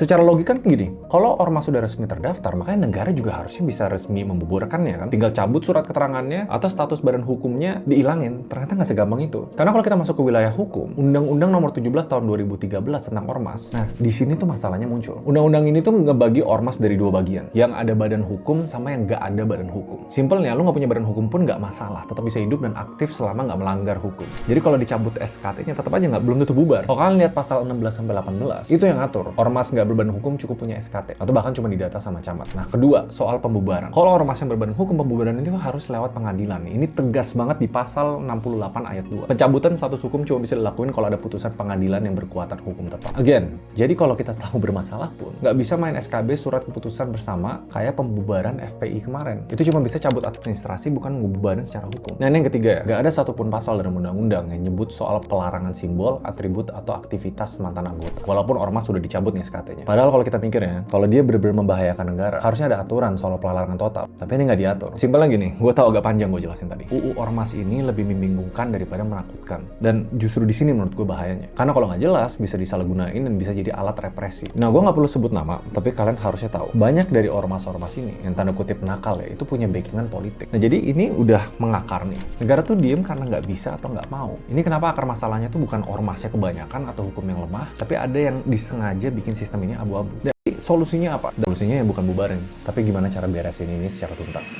Secara logika kan gini, kalau ormas sudah resmi terdaftar, makanya negara juga harusnya bisa resmi membubarkannya kan. Tinggal cabut surat keterangannya atau status badan hukumnya dihilangin. Ternyata nggak segampang itu. Karena kalau kita masuk ke wilayah hukum, Undang-Undang Nomor 17 Tahun 2013 tentang ormas. Nah, di sini tuh masalahnya muncul. Undang-undang ini tuh ngebagi ormas dari dua bagian. Yang ada badan hukum sama yang nggak ada badan hukum. Simpelnya, lu nggak punya badan hukum pun nggak masalah. Tetap bisa hidup dan aktif selama nggak melanggar hukum. Jadi kalau dicabut SKT-nya tetap aja belum tentu bubar. Kalau kalian lihat pasal 16-18, itu yang ngatur. Ormas nggak berbadan hukum cukup punya SKT atau bahkan cuma didata sama camat. Nah, kedua, soal pembubaran. Kalau ormas yang berbadan hukum, pembubaran itu harus lewat pengadilan. Ini tegas banget di pasal 68 ayat 2. Pencabutan status hukum cuma bisa dilakuin kalau ada putusan pengadilan yang berkekuatan hukum tetap. Again, jadi kalau kita tahu bermasalah pun, nggak bisa main SKB surat keputusan bersama kayak pembubaran FPI kemarin. Itu cuma bisa cabut administrasi, bukan ngebubarin secara hukum. Nah, ini yang ketiga ya, nggak ada satupun pasal dalam undang-undang yang nyebut soal pelarangan simbol, atribut, atau aktivitas mantan anggota. Walaupun ormas sudah dicabut nih SKT-nya. Padahal kalau kita mikirnya, kalau dia benar-benar membahayakan negara, harusnya ada aturan soal pelarangan total. Tapi ini nggak diatur. Simpel lagi nih, gue tahu agak panjang gue jelasin tadi. UU Ormas ini lebih membingungkan daripada menakutkan. Dan justru di sini menurut gue bahayanya. Karena kalau nggak jelas, bisa disalahgunain dan bisa jadi alat represi. Nah, gue nggak perlu sebut nama, tapi kalian harusnya tahu. Banyak dari ormas-ormas ini, yang tanda kutip nakal ya, itu punya backingan politik. Nah, jadi ini udah mengakar nih. Negara tuh diem karena nggak bisa atau nggak mau. Ini kenapa akar masalahnya tuh bukan ormasnya kebanyakan atau hukum yang lemah, tapi ada yang disengaja bikin sistem ini abu-abu. Jadi solusinya apa? Solusinya ya bukan bubarin, tapi gimana cara beresin ini secara tuntas.